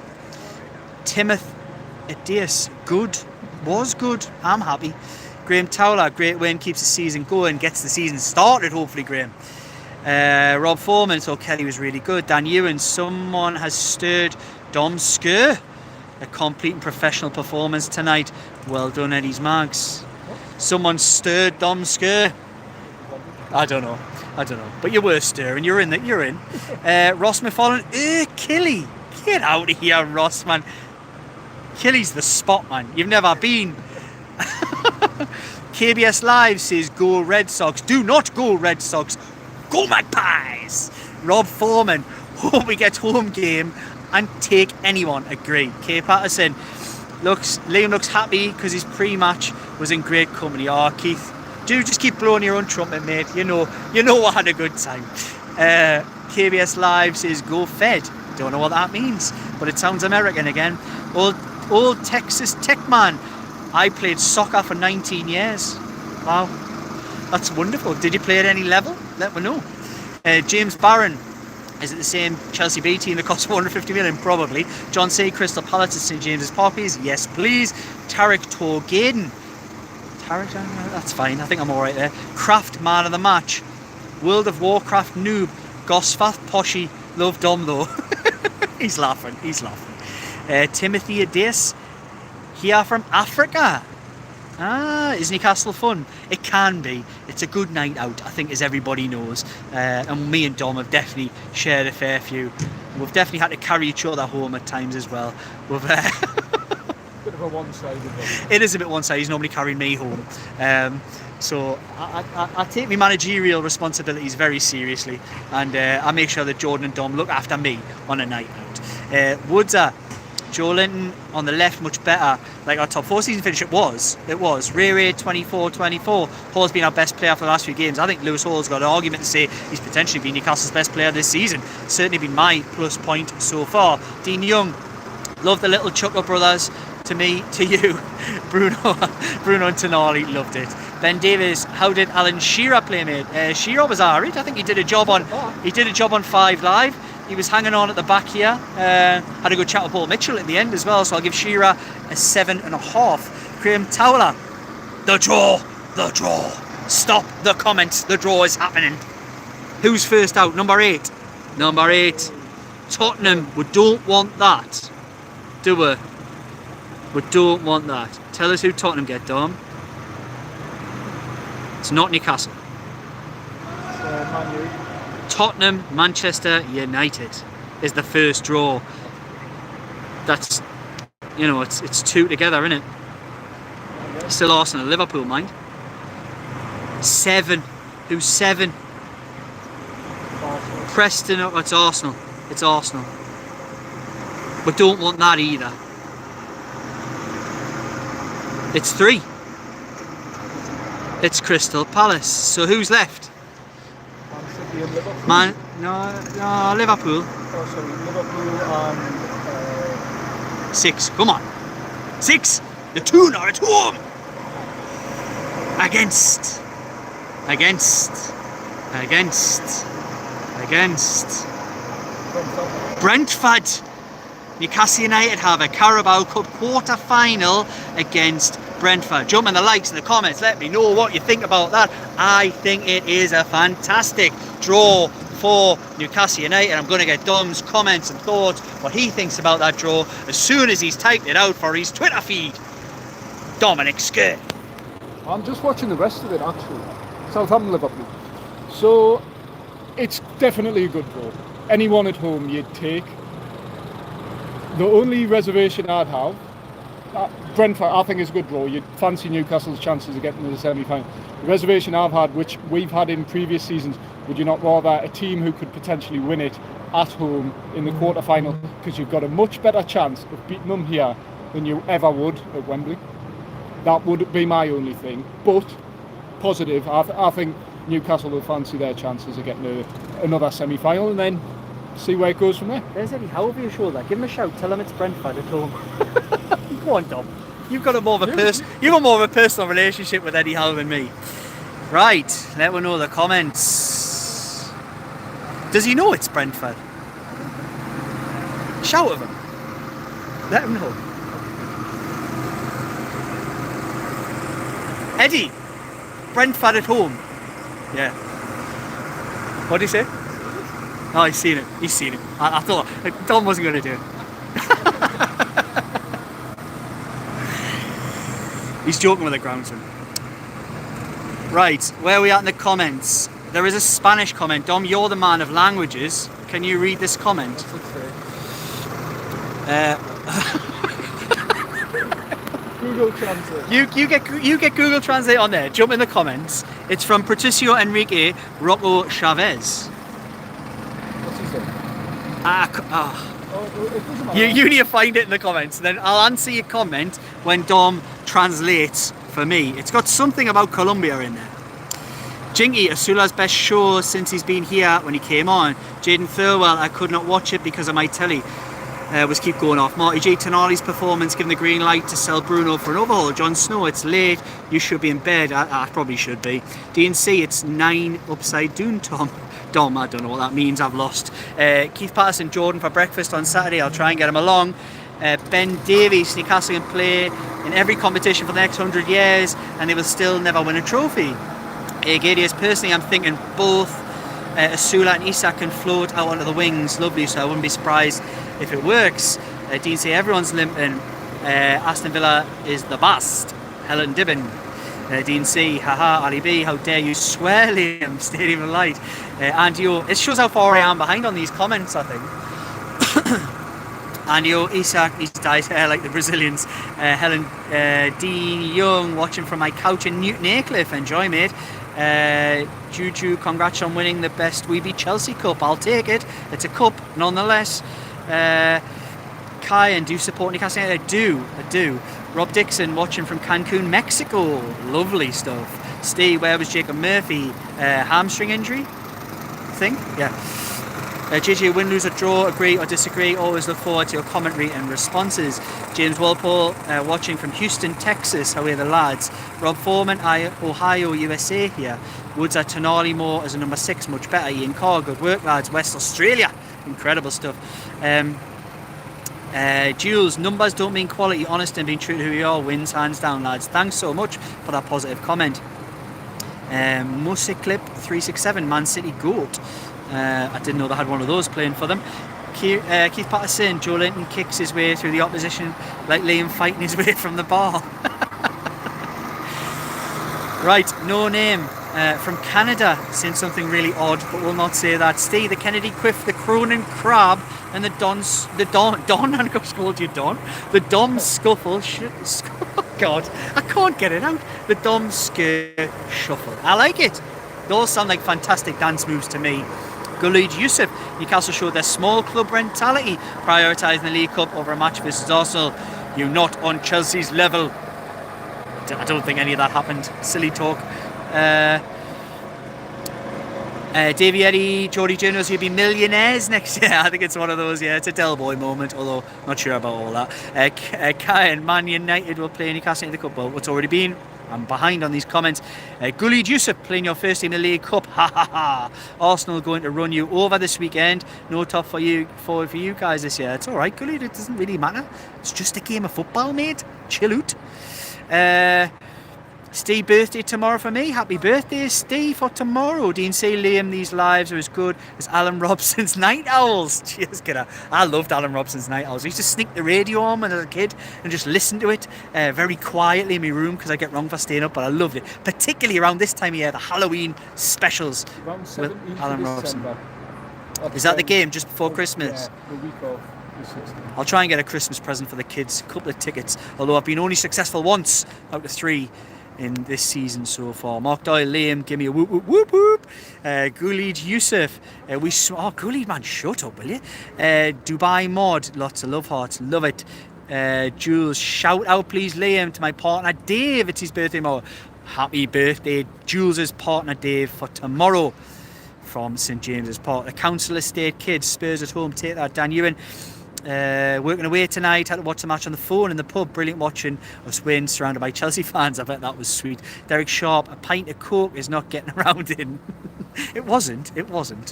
Timothy Adias, good. Was good. I'm happy. Graham Towler, great win, keeps the season going, gets the season started, hopefully, Graham. Rob Foreman, so Kelly was really good. Dan Ewan, someone has stirred Dom Skur. A complete and professional performance tonight. Well done, Eddie's Mags. Someone stirred Dom Skur. I don't know. But you were stirring. You're in. Ross McFarlane. Killy. Get out of here, Ross, man. Killy's the spot, man. You've never been. KBS Live says, go Red Sox. Do not go Red Sox. Go Magpies. Rob Foreman. Hope we get home game and take anyone. Agree. K Patterson. Liam looks happy because his pre-match was in great company. Oh, Keith. Do just keep blowing your own trumpet, mate. You know I had a good time. KBS Live says go Fed. Don't know what that means, but it sounds American again. Old Texas Tech man. I played soccer for 19 years. Wow, that's wonderful. Did you play at any level? Let me know. James Barron. Is it the same Chelsea B team that cost 450 million? Probably. John C. Crystal Palace at St James's Park, please. Yes, please. Tarek Torgaden. That's fine. I think I'm alright there. Craft man of the match. World of Warcraft noob. Gosfath Poshy. Love Dom though. He's laughing. He's laughing. Timothy Ades, here from Africa. Is Newcastle fun? It can be. It's a good night out, I think, as everybody knows. And me and Dom have definitely shared a fair few. We've definitely had to carry each other home at times as well. We've Bit of a one-sided one. it is a bit one-sided. He's normally carrying me home. So I take my managerial responsibilities very seriously, and I make sure that Jordan and Dom look after me on a night out. Woodser, Joe Linton on the left, much better. Like our top 4 season finish, it was. Ray 24-24. Hall's been our best player for the last few games. I think Lewis Hall's got an argument to say he's potentially been Newcastle's best player this season. Certainly been my plus point so far. Dean Young, love the little Chuckle brothers. To me, to you, Bruno and Tonali, loved it. Ben Davies, how did Alan Shearer play, mate? Shearer was alright. I think he did a job on 5 Live. He was hanging on at the back here. Had a good chat with Paul Mitchell at the end as well, so I'll give Shearer a 7.5. Graham Towler, the draw. Stop the comments. The draw is happening. Who's first out? Number 8. Tottenham. We don't want that, do we? We don't want that. Tell us who Tottenham get, Dom. It's not Newcastle. Man U. Tottenham, Manchester United is the first draw. That's, it's 2 together, isn't it? Still Arsenal, Liverpool, mind. 7. Who's 7? Arsenal. Preston, it's Arsenal. It's Arsenal. We don't want that either. It's 3. It's Crystal Palace. So who's left? Man City and Liverpool. No, Liverpool. Oh, sorry, Liverpool and 6. Come on. 6. The 2 are at home. Against. Brentford. Newcastle United have a Carabao Cup quarter-final against Brentford. Jump in the likes and the comments. Let me know what you think about that. I think it is a fantastic draw for Newcastle United. I'm going to get Dom's comments and thoughts, what he thinks about that draw, as soon as he's typed it out for his Twitter feed. Dominic Skir. I'm just watching the rest of it, actually. Southampton, Liverpool. So, it's definitely a good draw. Anyone at home you'd take. The only reservation I'd have, Brentford, I think is a good draw. You'd fancy Newcastle's chances of getting to the semi-final. The reservation I've had, which we've had in previous seasons, would you not rather a team who could potentially win it at home in the quarter-final, because you've got a much better chance of beating them here than you ever would at Wembley. That would be my only thing. But, positive, I think Newcastle will fancy their chances of getting to another semi-final, and then see where it goes from there. There's Eddie Howe over your shoulder. Give him a shout. Tell him it's Brentford at home. Go on, Dom. You've got more of a personal relationship with Eddie Howe than me. Right. Let me know the comments. Does he know it's Brentford? Shout at him. Let him know. Eddie. Brentford at home. Yeah. What did he say? Oh, he's seen it. I thought Dom wasn't going to do it. He's joking with the groundsman. Right, where are we at in the comments? There is a Spanish comment. Dom, you're the man of languages. Can you read this comment? Google Translate. You get Google Translate on there. Jump in the comments. It's from Patricio Enrique Rocco Chavez. What's he saying? Oh, it doesn't matter. You need to find it in the comments. Then I'll answer your comment when Dom translates for me. It's got something about Colombia in there. Jinky, Asula's best show since he's been here when he came on. Jaden Thirlwell, I could not watch it because of my telly. Was keep going off. Marty J. Tonali's performance, giving the green light to sell Bruno for an overhaul. John Snow, it's late. You should be in bed. I probably should be. DNC, it's 9 upside down, Tom. Dom, I don't know what that means. I've lost. Keith Patterson, Jordan for breakfast on Saturday. I'll try and get him along. Ben Davies, Newcastle can play in every competition for the next 100 years and they will still never win a trophy. Gadius, personally, I'm thinking both Asula and Isak can float out onto the wings. Lovely, so I wouldn't be surprised if it works. Dean say everyone's limping. Aston Villa is the best. Helen Dibben. Dean C, haha, Ali B, how dare you swear, Liam, Stadium of Light. And it shows how far I am behind on these comments, I think. And Isak, he's dyed hair like the Brazilians. Helen Dean Young, watching from my couch in Newton Aycliffe. Enjoy, mate. Juju, congrats on winning the best We Beat Chelsea Cup. I'll take it. It's a cup, nonetheless. Kai, and do you support Newcastle United? I do. Rob Dixon, watching from Cancun, Mexico. Lovely stuff. Steve, where was Jacob Murphy? Hamstring injury, I think. Yeah. JJ, win, lose or draw, agree or disagree. Always look forward to your commentary and responses. James Walpole, watching from Houston, Texas. How are the lads? Rob Foreman, Ohio, USA here. Woods at Tonali Moore as a number 6, much better. Ian Carr, good work, lads. West Australia, incredible stuff. Jules, numbers don't mean quality. Honest and being true to who you are wins hands down, lads. Thanks so much for that positive comment. Music Clip 367, Man City GOAT. I didn't know they had one of those playing for them. Keith Patterson, Joe Linton kicks his way through the opposition like Liam fighting his way from the ball. Right, no name from Canada saying something really odd, but we'll not say that. Steve, the Kennedy Quiff, the Cronin Crab, and the Don, I'm going to call you Don. The Dom Scuffle, God, I can't get it out. The Dom Scare Shuffle. I like it. They all sound like fantastic dance moves to me. Gulid Yusuf, Newcastle showed their small club mentality, prioritising the League Cup over a match versus Arsenal. You're not on Chelsea's level. I don't think any of that happened. Silly talk. Davey Eddie, Geordie Journals, you'll be millionaires next year. I think it's one of those, yeah, it's a Del Boy moment, although not sure about all that. Kai and Man United will play Newcastle in the Cup. Well, what's already been. I'm behind on these comments. Gulid Yusuf playing your first team in the League Cup. Ha ha ha. Arsenal going to run you over this weekend. No tough for you guys this year. It's alright, Gulid. It doesn't really matter. It's just a game of football, mate. Chill out. Steve, birthday tomorrow for me. Happy birthday, Steve, for tomorrow. Dean say, Liam, these lives are as good as Alan Robson's Night Owls. Cheers, kidder. I loved Alan Robson's Night Owls. I used to sneak the radio on when I was a kid and just listen to it very quietly in my room because I get wrong for staying up, but I loved it. Particularly around this time of year, the Halloween specials with Alan Robson. Is that the game just before Christmas? Yeah, the week of. I'll try and get a Christmas present for the kids. A couple of tickets, although I've been only successful once out of 3 in this season so far. Mark Doyle, Liam, give me a whoop whoop whoop whoop. Gulid Yusuf, Gulid, man, shut up, will you? Dubai Mod, lots of love hearts, love it. Jules, shout out please, Liam, to my partner Dave. It's his birthday tomorrow. Happy birthday, Jules' partner Dave, for tomorrow from St James's Park. The Council Estate kids, Spurs at home, take that. Dan Ewan. Working away tonight, had to watch the match on the phone in the pub. Brilliant watching us win, surrounded by Chelsea fans. I bet that was sweet. Derek Sharp, a pint of Coke is not getting around in. It wasn't.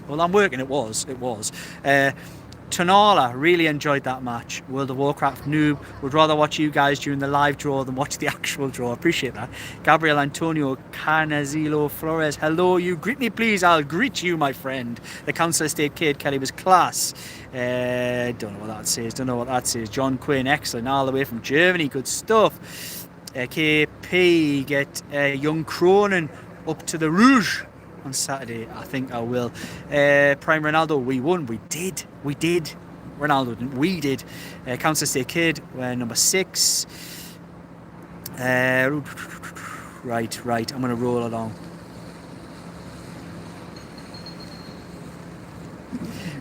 Well, I'm working, it was. Tonala, really enjoyed that match. World of Warcraft noob, would rather watch you guys during the live draw than watch the actual draw. Appreciate that. Gabriel Antonio Canazilo Flores, hello, you greet me please. I'll greet you, my friend. The Council Estate kid, Kelly was class. Don't know what that says. John Quinn, excellent, all the way from Germany, good stuff. KP, get young Cronin up to the Rouge on Saturday. I think I will. Prime Ronaldo, we won. We did. Ronaldo didn't. We did. Council Estate kid, we're number 6. Right. I'm going to roll along.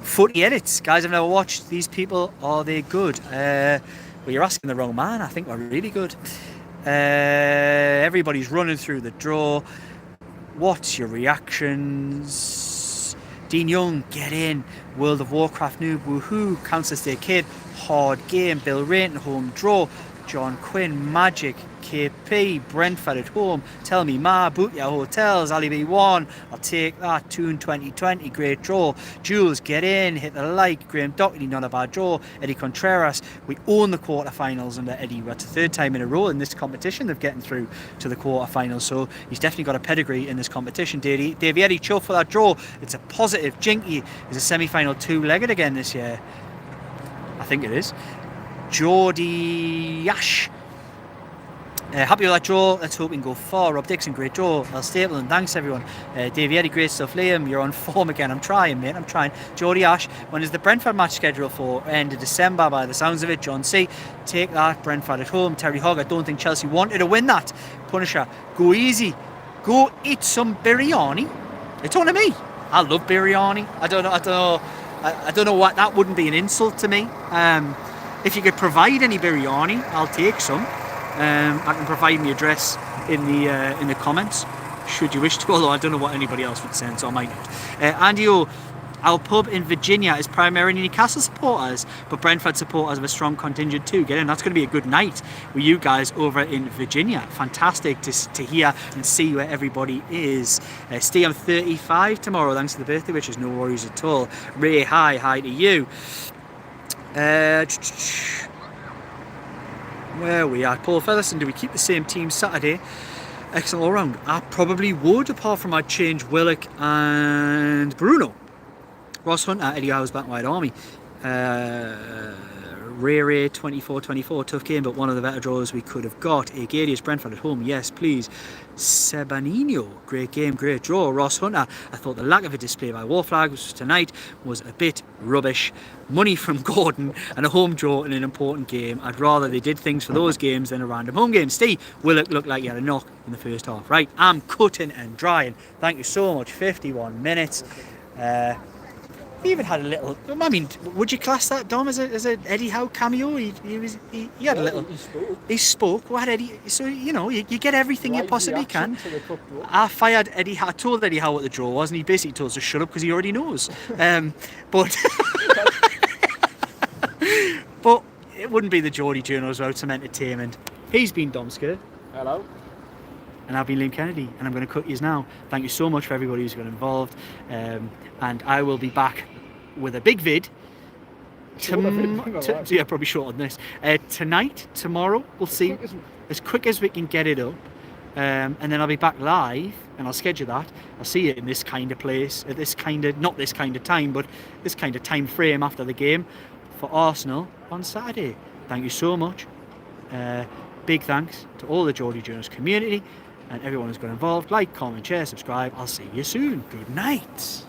Footy edits, guys. I've never watched these people. Are they good? Well, you're asking the wrong man. I think we're really good. Everybody's running through the draw. What's your reactions? Dean Young, get in. World of Warcraft noob, woohoo. Council Estate kid, hard game. Bill Rainton, home draw. John Quinn, Magic. KP, Brentford at home. Tell me, boot your hotels. Ali B1, I'll take that. Toon 2020, great draw. Jules, get in, hit the like. Graham Doherty, not a bad draw. Eddie Contreras, we own the quarterfinals under Eddie. That's the 3rd time in a row in this competition of getting through to the quarterfinals, so he's definitely got a pedigree in this competition. Davey Eddie, chuff for that draw. It's a positive. Jinky is a semi-final 2-legged again this year. think it is. Geordie Ash. Happy with that draw. Let's hope we can go far. Rob Dixon, great draw. Al Stapleton, thanks everyone. Davey Eddy, great stuff. Liam, you're on form again. I'm trying, mate. I'm trying. Geordie Ash, when is the Brentford match scheduled for? End of December by the sounds of it. John C. Take that. Brentford at home. Terry Hogg, I don't think Chelsea wanted to win that. Punisher, go easy. Go eat some biryani. You're talking to me. I love biryani. I don't know what, that wouldn't be an insult to me. If you could provide any biryani, I'll take some. I can provide my address in the comments, should you wish to, although I don't know what anybody else would send, so I might not. Andy O, our pub in Virginia is primarily Newcastle supporters, but Brentford supporters have a strong contingent too. Get in, that's going to be a good night with you guys over in Virginia. Fantastic to hear and see where everybody is. Steve, I'm 35 tomorrow, thanks to the birthday, which is no worries at all. Ray, hi to you. Where are we at? Paul Featherstone, do we keep the same team Saturday? Excellent all round. I probably would, apart from I'd change Willock and Bruno. Ross Hunter, Eddie Howe's back wide army. Ray 24-24, tough game, but one of the better draws we could have got. Agadius, Brentford at home, yes please. Sebanino, great game, great draw. Ross Hunter, I thought the lack of a display by War Flags tonight was a bit rubbish. Money from Gordon and a home draw in an important game. I'd rather they did things for those games than a random home game. Steve, will it look like you had a knock in the first half? Right, I'm cutting and drying. Thank you so much, 51 minutes. He even had a little. I mean, would you class that, Dom, as a Eddie Howe cameo? He had a little. He spoke. What Eddie? So you get everything you possibly can. I fired Eddie Howe. I told Eddie Howe what the draw was, and he basically told us to shut up because he already knows. But but it wouldn't be the Geordie Journals without some entertainment. He's been Dom Skirt. Hello. And I've been Liam Kennedy, and I'm going to cut yous now. Thank you so much for everybody who's got involved, and I will be back with a big vid. Yeah, probably shorter than this. Tonight, tomorrow, we'll see as quick as we can get it up, and then I'll be back live, and I'll schedule that. I'll see you in this kind of place, at this kind of, not this kind of time, but this kind of time frame after the game for Arsenal on Saturday. Thank you so much. Big thanks to all the Geordie Journals community and everyone who's got involved. Like, comment, share, subscribe. I'll see you soon. Good night.